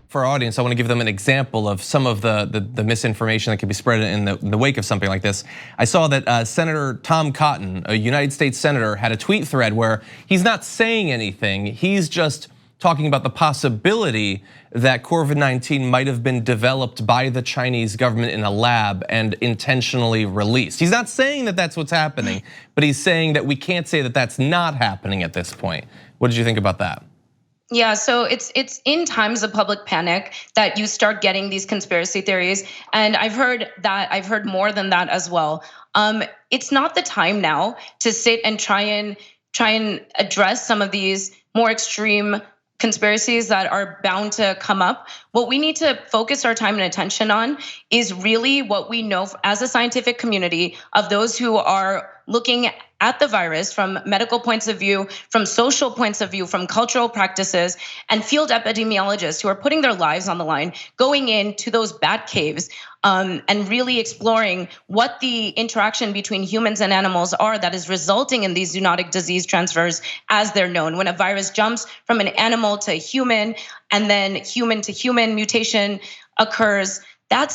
For our audience, I want to give them an example of some of the misinformation that can be spread in the wake of something like this. I saw that Senator Tom Cotton, a United States senator, had a tweet thread where he's not saying anything. He's just talking about the possibility that COVID-19 might have been developed by the Chinese government in a lab and intentionally released. He's not saying that that's what's happening, but he's saying that we can't say that that's not happening at this point. What did you think about that? Yeah, so it's in times of public panic that you start getting these conspiracy theories, and I've heard more than that as well. It's not the time now to sit and try and address some of these more extreme conspiracies that are bound to come up. What we need to focus our time and attention on is really what we know as a scientific community of those who are looking at the virus from medical points of view, from social points of view, from cultural practices, and field epidemiologists who are putting their lives on the line, going into those bat caves and really exploring what the interaction between humans and animals are that is resulting in these zoonotic disease transfers as they're known. When a virus jumps from an animal to human and then human to human mutation occurs, that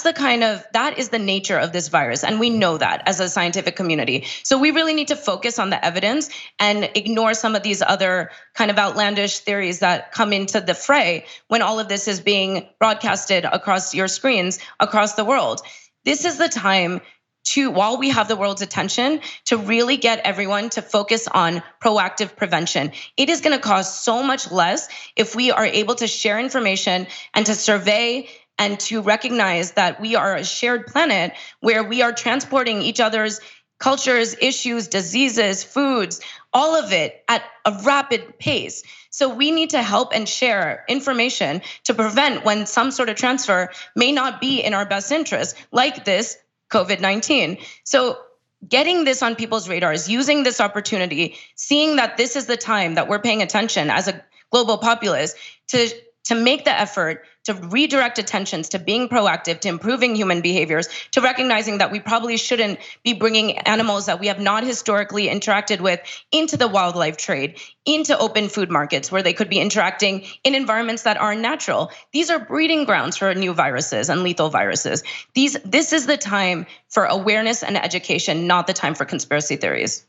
is the nature of this virus. And we know that as a scientific community. So we really need to focus on the evidence and ignore some of these other kind of outlandish theories that come into the fray when all of this is being broadcasted across your screens across the world. This is the time to, while we have the world's attention, to really get everyone to focus on proactive prevention. It is gonna cost so much less if we are able to share information and to survey and to recognize that we are a shared planet where we are transporting each other's cultures, issues, diseases, foods, all of it at a rapid pace. So we need to help and share information to prevent when some sort of transfer may not be in our best interest, like this COVID-19. So getting this on people's radars, using this opportunity, seeing that this is the time that we're paying attention as a global populace to make the effort to redirect attentions to being proactive, to improving human behaviors, to recognizing that we probably shouldn't be bringing animals that we have not historically interacted with into the wildlife trade, into open food markets where they could be interacting in environments that aren't natural. These are breeding grounds for new viruses and lethal viruses. This is the time for awareness and education, not the time for conspiracy theories.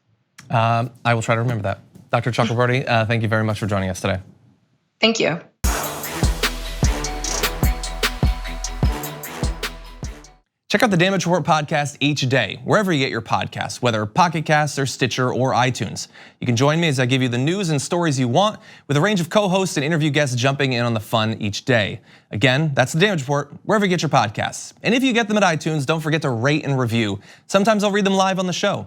I will try to remember that. Dr. Chakraborty, thank you very much for joining us today. Thank you. Check out the Damage Report podcast each day, wherever you get your podcasts, whether Pocket Casts or Stitcher or iTunes. You can join me as I give you the news and stories you want, with a range of co-hosts and interview guests jumping in on the fun each day. Again, that's the Damage Report, wherever you get your podcasts. And if you get them at iTunes, don't forget to rate and review. Sometimes I'll read them live on the show.